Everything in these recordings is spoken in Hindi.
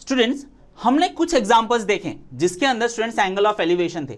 स्टूडेंट्स हमने कुछ एग्जांपल्स देखे जिसके अंदर स्टूडेंट्स एंगल ऑफ एलिवेशन थे,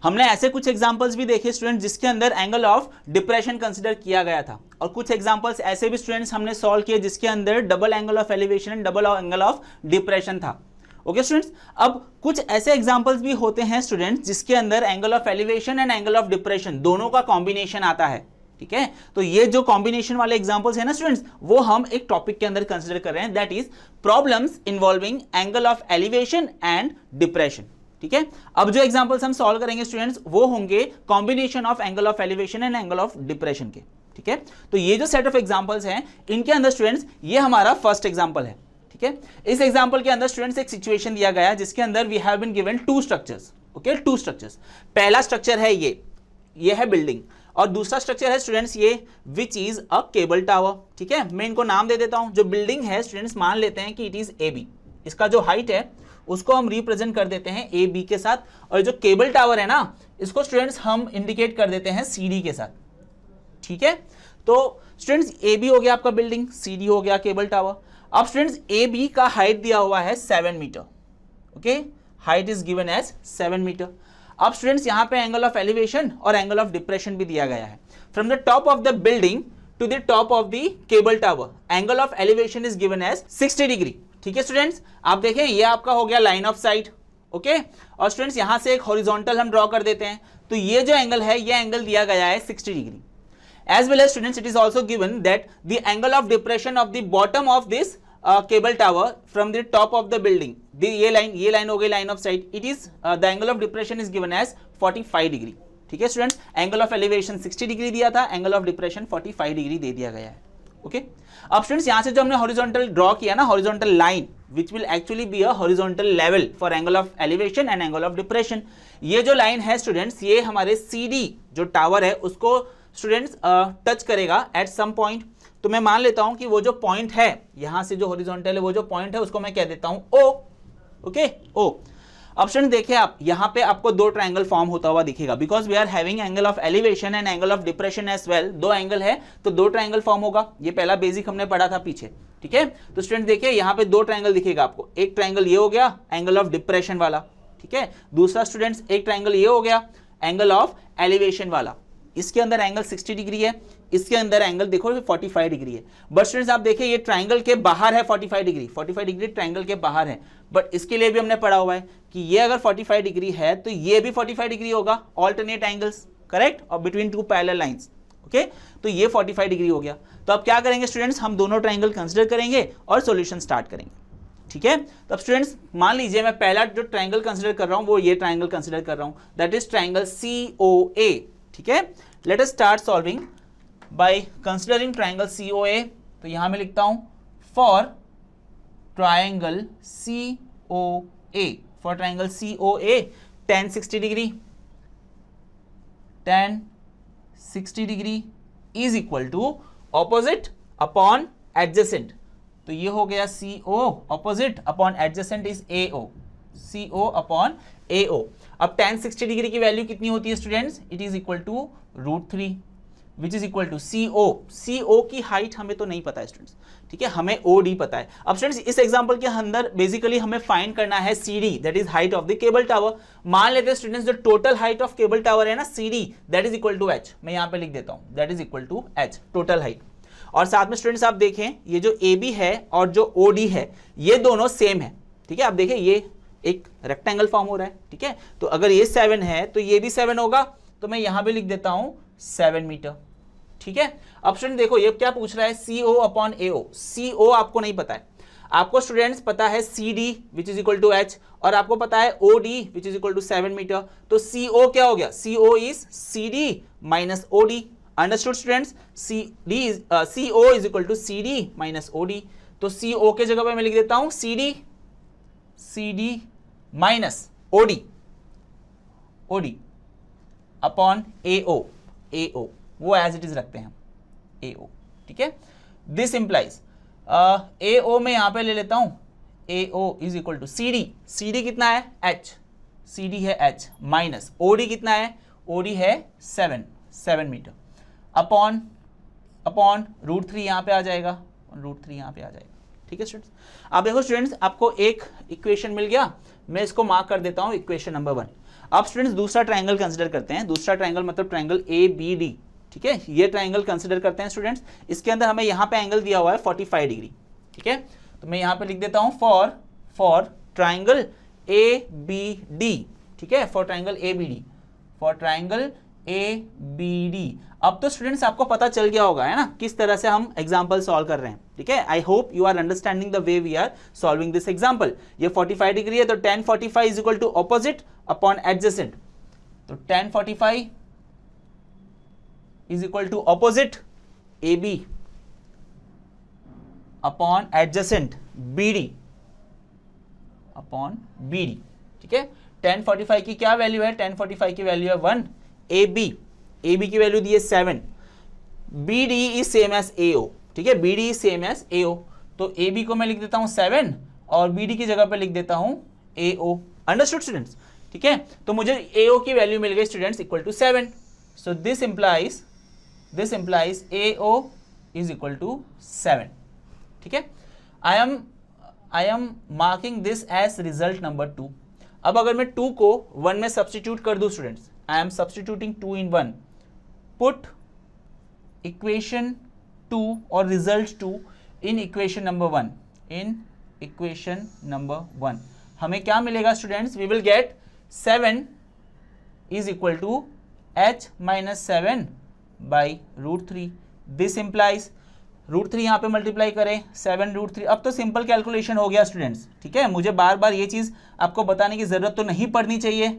हमने ऐसे कुछ एग्जांपल्स भी देखे स्टूडेंट्स जिसके अंदर एंगल ऑफ डिप्रेशन कंसीडर किया गया था, और कुछ एग्जांपल्स ऐसे भी स्टूडेंट्स हमने सॉल्व किए जिसके अंदर double angle of elevation and double angle of depression था। ओके स्टूडेंट्स, अब कुछ ऐसे एग्जांपल्स भी होते हैं स्टूडेंट्स जिसके अंदर angle of elevation and angle of depression दोनों का कॉम्बिनेशन आता है। ठीक है, तो ये जो कॉम्बिनेशन वाले एग्जांपल्स है ना स्टूडेंट्स, वो हम एक टॉपिक के अंदर कंसीडर कर रहे हैं, that is problems involving angle of elevation and depression. ठीक है, अब जो एग्जांपल्स हम सॉल्व करेंगे स्टूडेंट्स वो होंगे combination of angle of elevation and angle of depression के। ठीक है, तो ये जो सेट ऑफ एग्जांपल्स हैं इनके अंदर स्टूडेंट्स ये हमारा फर्स्ट एग्जांपल है। ठीक है, इस एग्जांपल के अंदर स्टूडेंट्स एक सिचुएशन दिया गया जिसके अंदर we have been given two structures. Okay, two structures, पहला स्ट्रक्चर है ये है बिल्डिंग, और दूसरा स्ट्रक्चर है स्टूडेंट्स ये which is a cable tower. ठीक है, मैं इनको नाम दे देता हूं। जो बिल्डिंग है स्टूडेंट्स मान लेते हैं कि इट इज ए बी, इसका जो हाइट है उसको हम रिप्रेजेंट कर देते हैं ए बी के साथ, और जो केबल टावर है ना इसको स्टूडेंट्स हम इंडिकेट कर देते हैं सी डी के साथ। ठीक है, तो स्टूडेंट्स ए बी हो गया आपका बिल्डिंग, सी डी हो गया केबल टावर। अब स्टूडेंट्स ए बी का हाइट दिया हुआ है 7 metre. Okay, height is given as 7 metre. अब स्टूडेंट्स यहां पे एंगल ऑफ एलिवेशन और एंगल ऑफ डिप्रेशन भी दिया गया है। From the top of the building to the top of the cable tower angle of elevation is given as 60 degree. ठीक है स्टूडेंट्स, आप देखें ये आपका हो गया लाइन ऑफ साइट। ओके, और स्टूडेंट्स यहां से एक हॉरिजॉन्टल हम ड्रॉ कर देते हैं, तो ये जो एंगल है ये एंगल दिया गया है 60 degree. As well as students it is also given that the angle of depression of the bottom of this cable tower from the top of the building, ये लाइन हो गई line of sight, it is the angle of depression is given as 45 degree. ठीक है students, angle of elevation 60 degree दिया था, एंगल ऑफ डिप्रेशन 45 डिग्री दे दिया गया है। ओके, अब स्टूडेंट्स यहां से जो हमने हॉरिजॉन्टल ड्रॉ किया ना, horizontal line which will actually be a horizontal level for angle of elevation and angle of depression, ये जो लाइन है स्टूडेंट्स ये हमारे CD जो टावर है उसको स्टूडेंट्स टच करेगा एट सम पॉइंट। तो मैं मान लेता हूं कि वो जो पॉइंट है यहां से जो हॉरिजॉन्टल है वो जो पॉइंट है उसको मैं कह देता हूं O। Okay, O। अब स्टूडेंट देखिए आप यहां पे आपको दो ट्रायंगल फॉर्म होता हुआ दिखेगा, because we are having angle of elevation and angle of depression as well. दो एंगल है तो दो ट्रायंगल फॉर्म होगा, ये पहला बेसिक हमने पढ़ा था पीछे। ठीक है, तो स्टूडेंट देखिए यहां पे दो ट्रायंगल दिखेगा आपको, एक ट्रायंगल ये हो गया एंगल ऑफ डिप्रेशन वाला। ठीक है, दूसरा स्टूडेंट्स एक ट्रायंगल ये हो गया एंगल ऑफ एलिवेशन वाला। इसके अंदर एंगल 60 डिग्री है, इसके अंदर एंगल देखो 45 डिग्री है। बट स्टूडेंट्स आप देखिए ये ट्रायंगल के बाहर है 45 डिग्री, 45 डिग्री ट्रायंगल के बाहर है। बट इसके लिए भी हमने पढ़ा हुआ है कि ये अगर 45 डिग्री है तो ये भी 45 डिग्री होगा, ऑल्टरनेट एंगल्स, करेक्ट, और between two parallel lines. Okay, तो ये 45 डिग्री हो गया। तो अब क्या करेंगे स्टूडेंट्स, हम दोनों ट्रायंगल कंसीडर करेंगे और सॉल्यूशन स्टार्ट करेंगे। ठीक है, तो अब स्टूडेंट्स मान लीजिए मैं पहला जो ट्रायंगल कंसीडर कर रहा हूं वो ये ट्रायंगल कंसीडर कर रहा हूं, दैट इज ट्रायंगल COA। ठीक है, let us start solving by considering triangle COA। तो यहां मैं लिखता हूं for triangle COA, for triangle COA tan 60 degree, tan 60 degree is equal to opposite upon adjacent. तो ये हो गया CO, opposite upon adjacent is AO, CO upon AO। अब tan 60 डिग्री की वैल्यू कितनी होती है students, it is equal to √3 which is equal to CO की हाइट हमें तो नहीं पता है स्टूडेंट्स। ठीक है, हमें OD पता है। अब स्टूडेंट्स इस एग्जांपल के अंदर बेसिकली हमें फाइंड करना है CD, that is height of the cable tower. मान लेते हैं स्टूडेंट्स जो total height of cable tower है ना CD, that is equal to H। मैं यहां पे लिख देता हूं that is equal to H, total height. और साथ में स्टूडेंट्स आप देखें ये जो AB है और जो OD है ये दोनों सेम है। ठीक है, आप देखें ये एक रेक्टेंगल फॉर्म हो रहा है। ठीक है, तो अगर ये 7 है तो ये भी 7 होगा, तो मैं यहां भी लिख देता हूं 7 मीटर। ठीक है, अब स्टूडेंट देखो ये क्या पूछ रहा है, CO अपॉन AO। CO आपको नहीं पता है, आपको स्टूडेंट्स पता है CD which is equal to H, और आपको पता है OD which is equal to 7 metre. तो CO क्या हो गया, CO is CD minus OD। Understood students, CO is equal to CD minus OD। तो CO के जगह पे मैं लिख देता हूं CD minus OD upon AO, वो एज इट इज रखते हैं AO। ठीक है, दिस इंप्लाइज AO में यहां पे ले लेता हूं AO is equal to CD कितना है H, CD है H माइनस OD कितना है, OD है 7 मीटर अपॉन √3 यहां पे आ जाएगा, √3 यहां पे आ जाएगा। ठीक है स्टूडेंट्स। अब देखो स्टूडेंट्स, आपको एक इक्वेशन मिल गया, मैं इसको मार्क कर देता हूं इक्वेशन नंबर 1। अब स्टूडेंट्स दूसरा ट्रायंगल कंसिडर करते हैं। दूसरा ट्रायंगल मतलब ट्रायंगल ABD, ठीक है, ये ट्रायंगल कंसिडर करते हैं स्टूडेंट्स। इसके अंदर हमें यहाँ पे एंगल दिया हुआ है 45 डिग्री, ठीक है। तो मैं यहाँ पे लिख देता हूँ फॉर ट्रायंगल ABD, ठीक है, for triangle ABD, for triangle ABD। अब तो स्टूडेंट्स आपको पता चल गया होगा है ना किस तरह से हम एग्जांपल सॉल्व कर रहे हैं, ठीक है। I hope you are understanding the way we are solving this example. ये 45 डिग्री है तो tan 45 is equal to opposite upon adjacent, तो tan 45 is equal to opposite AB upon adjacent BD upon BD, ठीक है। tan 45 की क्या वैल्यू है? tan 45 की वैल्यू है 1, AB की वैल्यू दी है 7, BD is same as AO, ठीक है, BD is same as AO। तो AB को मैं लिख देता हूं 7 और BD की जगह पे लिख देता हूं AO। अंडरस्टूड स्टूडेंट्स, ठीक है। तो मुझे AO की वैल्यू मिल गई students equal to 7। So this implies AO is equal to 7, ठीक है। I am marking this as result number 2। अब अगर मैं 2 को 1 में सब्सटीट्यूट कर दूं students, I am substituting 2 in 1, put equation 2 और result 2 in equation number 1, in equation number 1 हमें क्या मिलेगा students? We will get 7 is equal to h minus 7 by √3। This implies √3 यहाँ पे मल्टीप्लाई करें 7 √3। अब तो सिंपल कैलकुलेशन हो गया स्टूडेंट्स, ठीक है। मुझे बार बार ये चीज़ आपको बताने की ज़रूरत तो नहीं पड़नी चाहिए,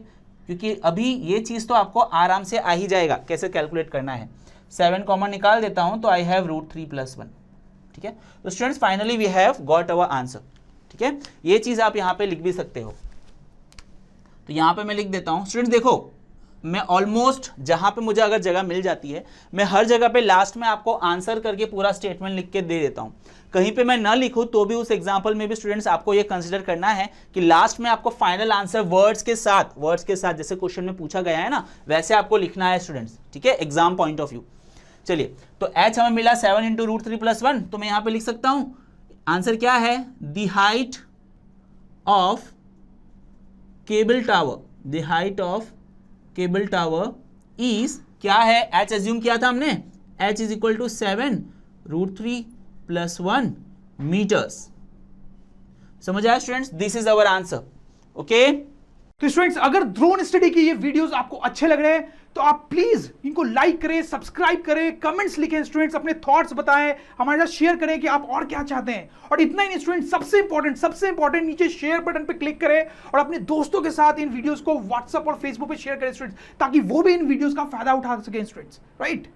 क्योंकि अभी ये चीज़ तो आपको आराम से आ ही जाएगा कैसे कैलकुलेट करना है। 7 कॉमन निकाल देता हूँ तो आई हैव √3 + 1, ठीक है। तो students finally we have got our answer, ठीक है। ये चीज़ आप यहाँ पे लिख भी सकते हो, तो यहाँ पे मैं लिख देता हूँ। स्टूडेंट्स देखो, मैं ऑलमोस्ट जहाँ पे मुझे अगर जगह मिल जाती है, मैं हर जगह पे लास्ट में आपको आंसर करके पूरा स्टेटमेंट लिख के दे देता हूँ। कहीं पे मैं ना लिखूँ तो भी उस एग्जाम्पल में भी स्टूडेंट्स आपको ये कंसिडर करना है कि लास्ट में आपको फाइनल आंसर वर्ड्स के साथ जैसे क्वेश्चन में पूछा गया है ना, वैसे आपको लिखना है स्टूडेंट्स, ठीक है, एग्जाम पॉइंट ऑफ व्यू। चलिए, तो h हमें मिला 7 × √3 + 1, तो मैं यहाँ पे लिख सकता हूँ आंसर क्या है? The height of cable tower is क्या है? h एज्यूम किया था हमने, h is equal to 7 √3 + 1 metres. समझ आया students? This is our answer, okay. तो स्टूडेंट्स, अगर ड्रोन स्टडी के ये वीडियोस आपको अच्छे लग रहे हैं तो आप प्लीज इनको लाइक करें, सब्सक्राइब करें, कमेंट्स लिखें स्टूडेंट्स, अपने थॉट्स बताएं, हमारे साथ शेयर करें कि आप और क्या चाहते हैं। और इतना ही नहीं स्टूडेंट्स, सबसे इंपॉर्टेंट नीचे शेयर बटन पे क्लिक करें और अपने दोस्तों के साथ इन वीडियोस को व्हाट्सएप और फेसबुक पे शेयर करें स्टूडेंट्स, ताकि वो भी इन वीडियोस का फायदा उठा सकें स्टूडेंट्स, राइट।